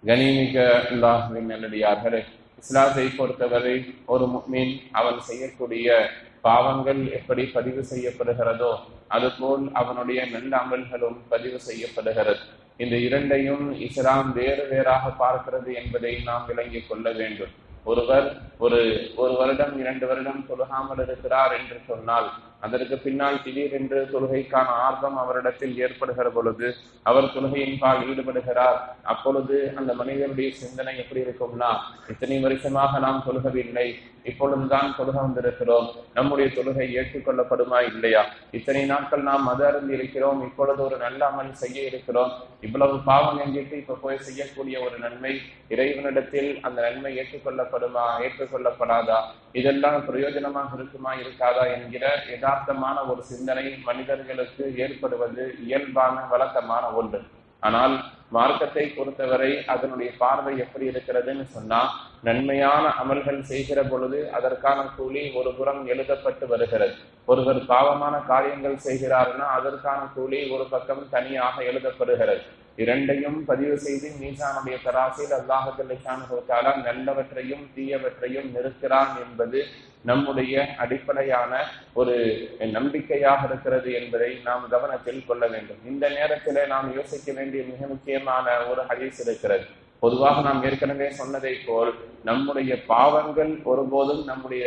கனிமிக்க அல்லாஹ்வின் நல்லடியார்களே, இஸ்லாத்தை பொறுத்தவரை ஒரு முஃமின் அவன் செய்யக்கூடிய பாவங்கள் எப்படி பதிவு செய்யப்படுகிறதோ அதுபோல் அவனுடைய நல்ல அமல்களும் பதிவு செய்யப்படுகிறது. இந்த இரண்டையும் இஸ்லாம் வேறு வேறாக பார்க்கிறது என்பதை நாம் விளங்கிக் கொள்ள வேண்டும். ஒருவர் ஒரு வருடம் 2 வருடம் தொழுகாமல் இருக்கிறார் என்று சொன்னால், அதற்கு பின்னால் திடீரென்று தொழுகைக்கான ஆர்வம் அவரிடத்தில் ஏற்படுகிற பொழுது அவர் தொழுகையின் பால் ஈடுபடுகிறார். அப்பொழுது அந்த மனிதனுடைய சிந்தனை எப்படி இருக்கும்னா, இத்தனை வருஷமாக நாம் தொழுகவில்லை, இப்பொழுதுதான் தொழுக வந்திருக்கிறோம், நம்முடைய தொழுகை ஏற்றுக்கொள்ளப்படுமா இல்லையா, இத்தனை நாட்கள் நாம் மது அருந்தி இருக்கிறோம், இப்பொழுது ஒரு நல்ல அமல் செய்ய இருக்கிறோம், இவ்வளவு பாவம் என்கிட்டு இப்ப போய் செய்யக்கூடிய ஒரு நன்மை இறைவனிடத்தில் அந்த நன்மை ஏற்றுக்கொள்ளப்படுமா ஏற்றுக்கொள்ளப்படாதா, இதெல்லாம் பிரயோஜனமாக இருக்குமா இருக்காதா என்கிற யதார்த்தமான ஒரு சிந்தனை மனிதர்களுக்கு ஏற்படுவது இயல்பான வழக்கமான ஒன்று. ஆனால் மார்க்கத்தை பொறுத்தவரை அதனுடைய பார்வை எப்படி இருக்கிறதுன்னு சொன்னா, நன்மையான அமல்கள் செய்கிற பொழுது அதற்கான கூலி ஒரு புறம் எழுதப்பட்டு வருகிறது. ஒருவர் பாவமான காரியங்கள் செய்கிறார்னா அதற்கான கூலி ஒரு பக்கம் தனியாக எழுதப்படுகிறது. இரண்டையும் பதிவு செய்து மீசானுடைய தராசில் அல்லாஹ் ஜல்ல நல்லவற்றையும் தீயவற்றையும் நிறுக்கிறான் என்பது நம்முடைய அடிப்படையான ஒரு நம்பிக்கையாக இருக்கிறது என்பதை நாம் கவனத்தில் கொள்ள வேண்டும். இந்த நேரத்தில் நாம் யோசிக்க வேண்டிய மிக முக்கியமான ஒரு ஹதீஸ் இருக்கிறது. பொதுவாக நாம் ஏற்கனவே சொன்னதை போல் நம்முடைய பாவங்கள் ஒருபோதும் நம்முடைய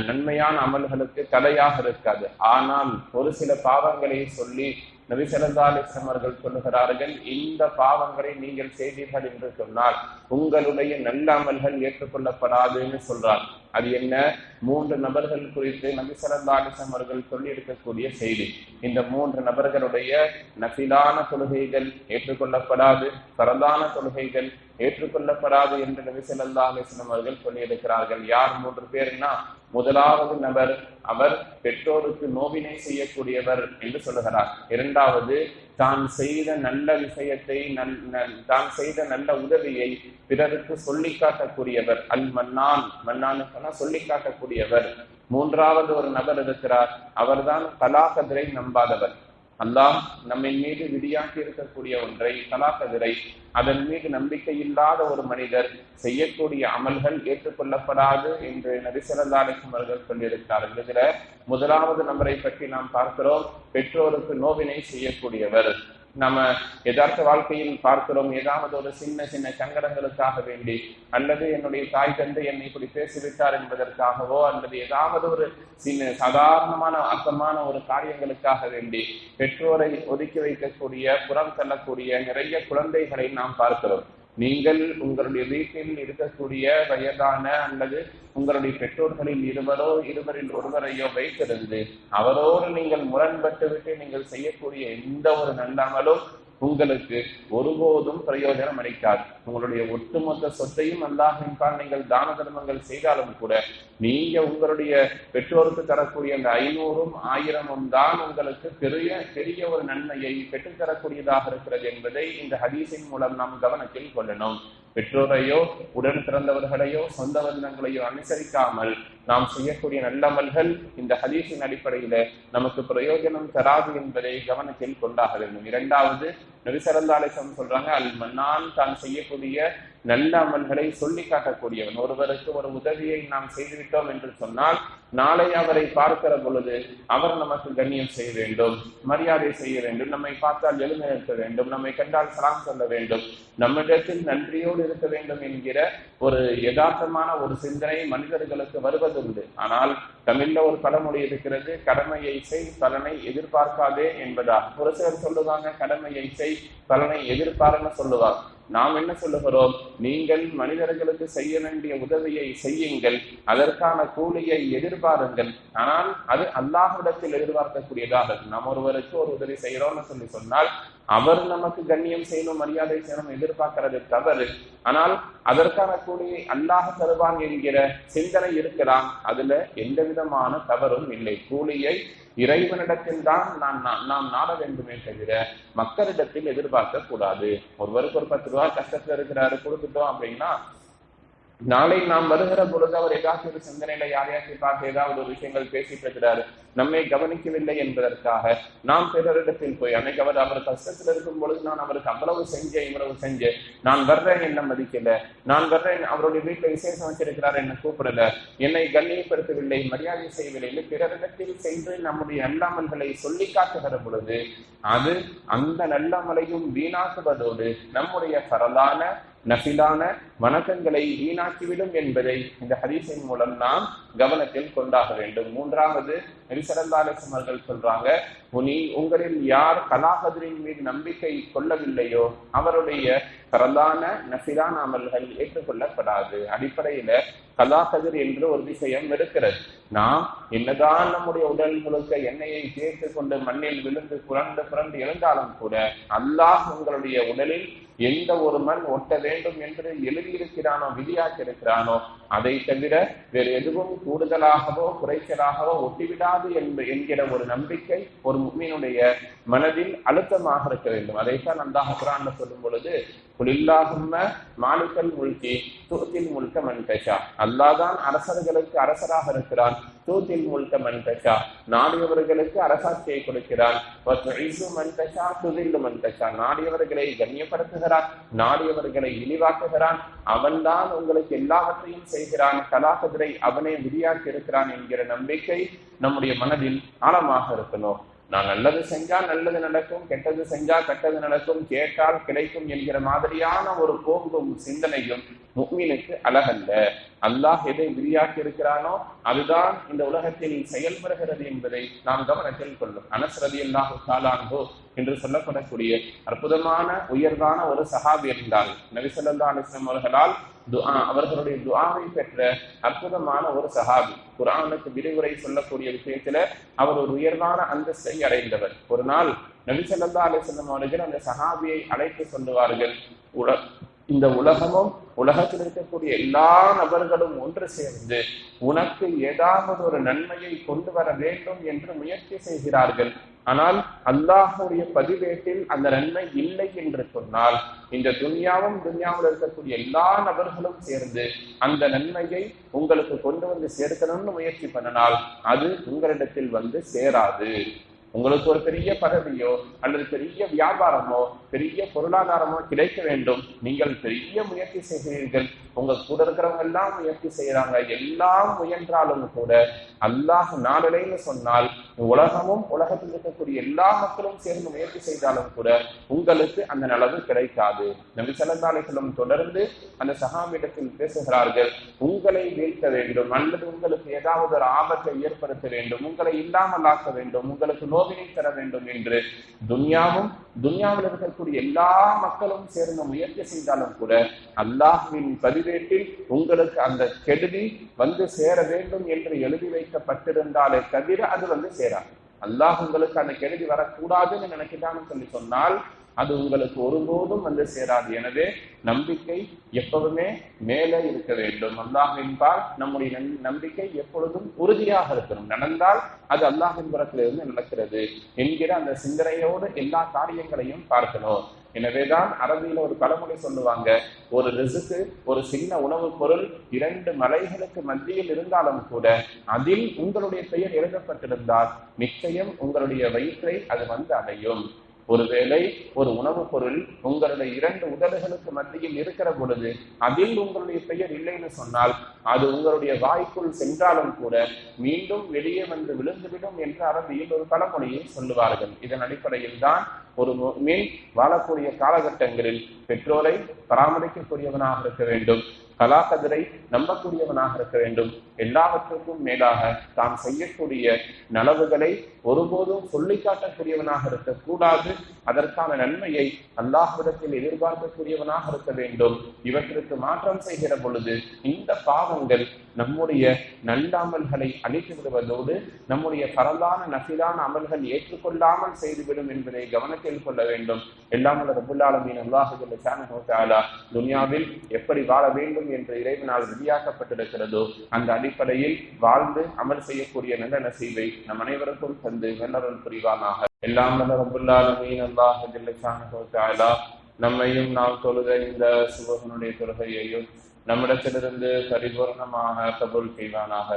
நன்மையான அமல்களுக்கு தடையாக இருக்காது. ஆனால் ஒரு சில பாவங்களை சொல்லி நபி ஸல்லல்லாஹு அலைஹி வஸல்லம் அவர்கள் சொல்லுகிறார்கள், இந்த பாவங்களை நீங்கள் செய்தீர்கள் என்று சொன்னால் உங்களுடைய நல்ல அமல்கள் ஏற்றுக்கொள்ளப்படாதுன்னு சொல்றார். அது என்ன? 3 நபர்கள் குறித்து நபி ஸல்லல்லாஹு அலைஹி வஸல்லம் அவர்கள் சொல்லி இருக்கக்கூடிய செய்தி. இந்த 3 நபர்களுடைய நஃபிலான தொழுகைகள் ஏற்றுக்கொள்ளப்படாது, பரதான தொழுகைகள் ஏற்றுக்கொள்ளப்படாது என்று நபி ஸல்லல்லாஹு அலைஹி வஸல்லம் அவர்கள் சொல்லியிருக்கிறார்கள். யார் 3 பேர்னா, முதலாவது நபர் அவர் பெற்றோருக்கு நோவினை செய்யக்கூடியவர் என்று சொல்லுகிறார். இரண்டாவது, தான் செய்த நல்ல விஷயத்தை தான் செய்த நல்ல உதவியை பிறருக்கு சொல்லி காட்டக்கூடியவர், அல் மன்னான், மன்னான்னு சொன்னா சொல்லி காட்டக்கூடியவர். மூன்றாவது ஒரு நபர் இருக்கிறார், அவர்தான் கலாகதிரை நம்பாதவர். அல்லாஹ் நம்மை மீது விதியாக்கி இருக்கக்கூடிய ஒன்றை, கலாகதிரை, அதன் மீது நம்பிக்கை இல்லாத ஒரு மனிதர் செய்யக்கூடிய அமல்கள் ஏற்றுக்கொள்ளப்படாது என்று நபி ஸல்லல்லாஹு அலைஹி வஸல்லம் அவர்கள் சொல்லியிருக்கிறார்கள். இதுல முதலாவது நபரை பற்றி நாம் பார்க்கிறோம், பெற்றோருக்கு நோவினை செய்யக்கூடியவர். நம்ம யதார்த்த வாழ்க்கையில் பார்க்கிறோம், ஏதாவது ஒரு சின்ன சின்ன சங்கடங்களுக்காக வேண்டி, அல்லது என்னுடைய தாய் தந்தை என்னை இப்படி பேசிவிட்டார் என்பதற்காகவோ, அல்லது ஏதாவது ஒரு சின்ன சாதாரணமான அர்த்தமான ஒரு காரியங்களுக்காக வேண்டி பெற்றோரை ஒதுக்கி வைக்கக்கூடிய, புறம் தள்ளக்கூடிய நிறைய குழந்தைகளை நாம் பார்க்கிறோம். நீங்கள் உங்களுடைய வீட்டில் இருக்கக்கூடிய வயதான அல்லது உங்களுடைய பெற்றோர்களில் இருவரில் ஒருவரையோ வைத்திருந்து அவரோடு நீங்கள் முரண்பட்டு விட்டு நீங்கள் செய்யக்கூடிய எந்த ஒரு நல்ல அமலும் உங்களுக்கு ஒருபோதும் பிரயோஜனம் அளிக்காது. உங்களுடைய ஒட்டுமொத்த சொத்தையும் அல்லாஹ்வின் பால் நீங்கள் தான தர்மங்கள் செய்தாலும் கூட நீங்க உங்களுடைய பெற்றோருக்கு தரக்கூடிய அந்த 500ம் 1000ம் தான் உங்களுக்கு பெரிய ஒரு நன்மையை பெற்றுத்தரக்கூடியதாக இருக்கிறது என்பதை இந்த ஹதீஸின் மூலம் நாம் கவனத்தில் கொள்ளணும். பெற்றோரையோ உடன் பிறந்தவர்களையோ சொந்த பந்தங்களையோ அனுசரிக்காமல் நாம் செய்யக்கூடிய நல்லமல்கள் இந்த ஹதீஸின் அடிப்படையில நமக்கு பிரயோஜனம் தராது என்பதை கவனத்தில் கொண்டாக வேண்டும். இரண்டாவது, நபி ஸல்லல்லாஹு அலைஹி வஸல்லம் சொல்றாங்க, அல் மன்னான், தான் செய்யக்கூடிய நல்ல அமல்களை சொல்லி காட்டக்கூடியவன். ஒருவருக்கு ஒரு உதவியை நாம் செய்துவிட்டோம் என்று சொன்னால் நாளை அவரை பார்க்கிற பொழுது அவர் நமக்கு கண்ணியம் செய்ய வேண்டும், மரியாதை செய்ய வேண்டும், நம்மை பார்த்தால் எழுந்து நிற்க வேண்டும், நம்மை கண்டால் சலாம் சொல்ல வேண்டும், நம்மிடத்தில் நன்றியோடு இருக்க வேண்டும் என்கிற ஒரு யதார்த்தமான ஒரு சிந்தனை மனிதர்களுக்கு வருவதுண்டு. ஆனால் தமிழ்ல ஒரு பழமொழி இருக்கிறது, கடமையை செய் பலனை எதிர்பார்க்காதே என்பதா. ஒரு சிலர் சொல்லுவாங்க கடமையை செய் பலனை எதிர்பார்ன்னு சொல்லுவாங்க. நாம் என்ன சொல்லுகிறோம்? நீங்கள் மனிதர்களுக்கு செய்ய வேண்டிய உதவியை செய்யுங்கள், அதற்கான கூலியை எதிர்பாருங்கள். ஆனால் அது அல்லாஹ்விடத்தில் எதிர்பார்க்கக்கூடியதாக. நாம் ஒருவருக்கு ஒரு உதவி செய்யறோம்னு சொன்னால் அவர் நமக்கு கண்ணியம் செய்யணும், மரியாதை செய்யணும் எதிர்பார்க்கிறது தவறு. ஆனால் அதற்கான கூலியை அல்லாஹ் தருவான் என்கிற சிந்தனை இருக்கலாம், அதுல எந்த விதமான தவறும் இல்லை. கூலியை இறைவனிடத்தில் தான் நாம் நாட வேண்டுமே தவிர மக்களிடத்தில் எதிர்பார்க்க கூடாது. ஒருவருக்கு ஒரு 10 ரூபாய் கஷ்டத்துல இருக்கிறாரு, கொடுத்துட்டோம் அப்படின்னா நாளை நாம் வருகிற பொழுது அவர் ஏதாச்சும் ஒரு சிந்தனையில யாரையாச்சும் பார்த்து ஏதாவது ஒரு விஷயங்கள் பேசிட்டு இருக்கிறாரு, நம்மை கவனிக்கவில்லை என்பதற்காக நாம் பிறரிடத்தில் போய் அன்னைக்கு அவர் கஷ்டத்தில் இருக்கும் பொழுது நான் அவருக்கு அவ்வளவு செஞ்சேன் இவ்வளவு செஞ்சேன், நான் வர்றேன் என்ன மதிக்கல, நான் வர்றேன் அவருடைய வீட்டுல விசேஷம் வச்சிருக்கிறார் என்ன கூப்பிடல, என்னை கண்ணியப்படுத்தவில்லை, மரியாதை செய்யவில்லை, பிறரிடத்தில் சென்று நம்முடைய நல்லாமல்களை சொல்லி காட்டுகிற பொழுது அது அந்த நல்லாமலையும் வீணாக்குவதோடு நம்முடைய பரலான நஃபிலான வணக்கங்களை வீணாக்கிவிடும் என்பதை இந்த ஹதீஸின் மூலம் நாம் கவனத்தில் கொண்டாக வேண்டும். மூன்றாவது, நபி ஸல்லல்லாஹு அலைஹி வஸல்லம் அவர்கள் சொல்றாங்க, உங்களில் யார் கலாகதிரின் மீது நம்பிக்கை கொள்ளவில்லையோ அவருடைய பரலான நஃபிலான அமல்கள் ஏற்றுக்கொள்ளப்படாது. அடிப்படையில கலாகதிர் என்று ஒரு விஷயம் இருக்கிறது. நாம் என்னதான் நம்முடைய உடல் முழுக்க எண்ணெயை சேர்த்து கொண்டு மண்ணில் விழுந்து புரண்டு புரண்டு எழுந்தாலும் கூட அல்லாஹ் உங்களுடைய உடலில் எந்த ஒரு மண் ஒட்ட வேண்டும் என்று எழுதியிருக்கிறானோ விதியாக்கி இருக்கிறானோ அதை தவிர வேறு எதுவும் கூடுதலாகவோ குறைச்சலாகவோ ஒட்டிவிடாது என்கிற ஒரு நம்பிக்கை ஒரு முஃமினுடைய மனதில் அழுத்தமாக இருக்க வேண்டும். அதைத்தான் அல்லாஹ் குர்ஆன்ல சொல்லும் பொழுது, குலில்லாஹும்ம மாலிகல் முல்கி தூத்தில் முல்க மன் தஷா, அல்லாஹ்தான் அரசர்களுக்கு அரசராக இருக்கிறான், தூத்தில் முல்க மன் தஷா, நாடியவர்களுக்கு அரசாட்சியை கொடுக்கிறான், வதுஇஸு மன் தஷா துதில்லு மன் தஷா, நாடியவர்களை கண்ணியப்படுத்துகிறான், நாடியவர்களை இழிவாக்குகிறான், அவன்தான் உங்களுக்கு எல்லாவற்றையும் செய்கிறான், கலாகதிரை அவனே விதியாக்கி இருக்கிறான் என்கிற நம்பிக்கை நம்முடைய மனதில் ஆழமாக இருக்கணும். நான் நல்லது செஞ்சா நல்லது நடக்கும், கெட்டது செஞ்சா கெட்டது நடக்கும், கேட்டால் கிடைக்கும் என்கிற மாதிரியான ஒரு போங்கும் சிந்தனையும் முஃமினுக்கு அழகல்ல. அல்லாஹ் எதை விதியாக்கி இருக்கிறானோ அதுதான் இந்த உலகத்தில் செயல்படுகிறது என்பதை நாம் கவனத்தில் கொள்ளும். அனஸ் ரலியல்லாஹு தஆலா அன்ஹு என்று சொல்லப்படக்கூடிய அற்புதமான உயர்வான ஒரு சஹாபி இருந்தார். நபி ஸல்லல்லாஹு அலைஹி வஸல்லம் அவர்களால் அவர்களுடைய துஆவை பெற்ற அற்புதமான ஒரு சஹாபி. குர்ஆனுக்கு விரிவுரை சொல்லக்கூடிய விஷயத்துல அவர் ஒரு உயர்வான அந்தஸ்தை அடைந்தவர். ஒரு நாள் நபி ஸல்லல்லாஹு அலைஹி வஸல்லம் அவர்கள் அந்த சஹாபியை அழைத்து சொல்லுவார்கள், இந்த உலகமும் உலகத்தில் இருக்கக்கூடிய எல்லா நபர்களும் ஒன்று சேர்ந்து உனக்கு ஏதாவது ஒரு நன்மையை கொண்டு வர வேண்டும் என்று முயற்சி செய்கிறார்கள். ஆனால் அல்லாஹுடைய பதிவேட்டில் அந்த நன்மை இல்லை என்று சொன்னால் இந்த துன்யாவில் இருக்கக்கூடிய எல்லா நபர்களும் சேர்ந்து அந்த நன்மையை உங்களுக்கு கொண்டு வந்து சேர்க்கணும்னு முயற்சி பண்ணினால் அது உங்களிடத்தில் வந்து சேராது. உங்களுக்கு ஒரு பெரிய பதவியோ அல்லது பெரிய வியாபாரமோ பெரிய பொருளாதாரமோ கிடைக்க வேண்டும், நீங்கள் பெரிய முயற்சி செய்கிறீர்கள், உங்க கூட இருக்கிறவங்க எல்லாம் முயற்சி செய்யறாங்க, எல்லாம் முயன்றாலும் கூட அல்லாஹ் நாடலைன்னு சொன்னால் உலகமும் உலகத்தில் இருக்கக்கூடிய எல்லா மக்களும் சேர்ந்து முயற்சி செய்தாலும் கூட உங்களுக்கு அந்த நலவு கிடைக்காது. நபி ஸல்லல்லாஹு அலைஹி வஸல்லம் தொடர்ந்து அந்த சஹாபியிடத்தில் பேசுகிறார்கள், உங்களை வீழ்த்த வேண்டும் அல்லது உங்களுக்கு ஏதாவது ஒரு ஆபத்தை ஏற்படுத்த வேண்டும், உங்களை இல்லாமல் ஆக்க வேண்டும், உங்களுக்கு நோவினை தர வேண்டும் என்று துன்யாவில் இருக்கக்கூடிய எல்லா மக்களும் சேர்ந்து முயற்சி செய்தாலும் கூட அல்லாஹ்வின் பதிவேட்டில் உங்களுக்கு அந்த கெடுதி வந்து சேர வேண்டும் என்று எழுதி வைக்கப்பட்டிருந்தாலே தவிர அது வந்து சேராது. அல்லாஹ் உங்களுக்கு அந்த கெடுதி வரக்கூடாதுன்னு நினைக்கிறான்னு சொல்லி சொன்னால் அது உங்களுக்கு ஒருபோதும் வந்து சேராது. எனவே நம்பிக்கை எப்பவுமே மேலே இருக்க வேண்டும். அல்லாஹ்வின்பால் நம்முடைய நம்பிக்கை எப்பொழுதும் உறுதியாக இருக்கணும். நடந்தால் அது அல்லாஹ்வின் புறத்திலிருந்து நடக்கிறது என்கிற அந்த சிந்தனையோடு எல்லா காரியங்களையும் பார்க்கணும். எனவேதான் அரபியில ஒரு பழமொழி சொல்லுவாங்க, ஒரு ரிசுக்கு ஒரு சின்ன உணவு பொருள் 2 மலைகளுக்கு மத்தியில் இருந்தாலும் கூட அதில் உங்களுடைய பெயர் எழுதப்பட்டிருந்தால் நிச்சயம் உங்களுடைய வயிற்றை அது வந்து அடையும். ஒருவேளை ஒரு உணவு பொருள் உங்களுடைய 2 உதடுகளுக்கு மத்தியில் இருக்கிற பொழுது அதில் உங்களுடைய பெயர் இல்லைன்னு சொன்னால் அது உங்களுடைய வாய்க்குள் சென்றாலும் கூட மீண்டும் வெளியே வந்து விழுந்துவிடும் என்று அரபியில் ஒரு பழமொழியை சொல்லுவார்கள். இதன் அடிப்படையில் தான் ஒரு முஃமின் வாழக்கூடிய காலகட்டங்களில் பெற்றோரை பராமரிக்கக்கூடியவனாக இருக்க வேண்டும், கலாகதிரை நம்பக்கூடியவனாக இருக்க வேண்டும். எல்லாவற்றுக்கும் மேலாக தாம் செய்யக்கூடிய நலவுகளை ஒருபோதும் சொல்லி காட்டக்கூடியவனாக இருக்கக்கூடாது. அதற்கான நன்மையை அல்லாஹ்விடத்தில் எதிர்பார்க்கக்கூடியவனாக இருக்க வேண்டும். இவற்றிற்கு மாற்றம் செய்கிற பொழுது இந்த பாவங்கள் நம்முடைய நல்ல அமல்களை அழித்து விடுவதோடு நம்முடைய பரலான நஃபிலான அமல்கள் ஏற்றுக்கொள்ளாமல் செய்துவிடும் என்பதை கவனத்தில் கொள்ள வேண்டும். எல்லாம் ரப்புல் ஆலமீன் அல்லாஹ் ஜல்ல ஷானஹு தஆலா துன்யாவில் எப்படி வாழ வேண்டும் என்று இறைவனால் விதியாக்கப்பட்டிருக்கிறதோ அந்த அடிப்படையில் வாழ்ந்து அமல் செய்யக்கூடிய நல்ல நசீபை நம் அனைவருக்கும் தந்து நல்லருள் புரிவானாக. எல்லாம் ரப்புல் ஆலமீன் அல்லாஹ் ஜல்ல ஷானஹு தஆலா நம்மையும் நாம் தொழுத இந்த சுபஹனுடைய தொழுகையையும் நம்மிடத்திலிருந்து பரிபூர்ணமாக கபூல் செய்வானாக.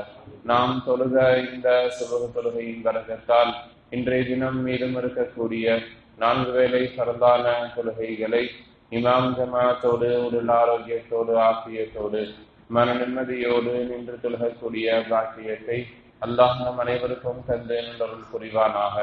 நாம் தொழுக இந்த சுபக தொழுகையின் வரகத்தால் இன்றைய தினம் மீதும் இருக்கக்கூடிய 4 வேளை பரந்தான தொழுகைகளை இமாம் ஜமாத்தோடு உடல் ஆரோக்கியத்தோடு ஆசியத்தோடு மன நிம்மதியோடு நின்று தொழுகக்கூடிய பாக்கியத்தை அல்லாஹ் நம் அனைவருக்கும் தந்து நின்றவர்கள் புரிவானாக.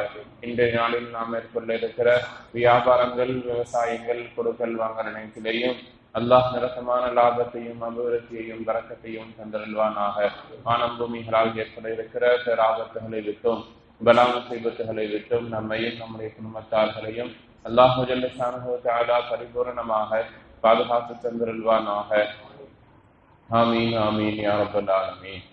இன்றைய நாளில் நாம் மேற்கொள்ள இருக்கிற வியாபாரங்கள், விவசாயங்கள், கொடுக்கல் வாங்கல் அனைத்திலேயும் அல்லாஹ் நிரசமான லாபத்தையும் அபிவிருத்தியையும் வரக்கத்தையும் தந்தருள்வானாக. வானம் பூமிகளால் ஏற்பட இருக்கிற பேராபத்துகளை விட்டும் பலா முசீபத்துகளை விட்டும் நம்மையும் நம்முடைய குடும்பத்தார்களையும் அல்லாஹ் ஜல்ல ஷானஹு வ தஆலா பரிபூரணமாக பாதுகாத்து தந்தருள்வானாக. ஆமீன் ஆமீன் யா ரப்பல் ஆலமீன்.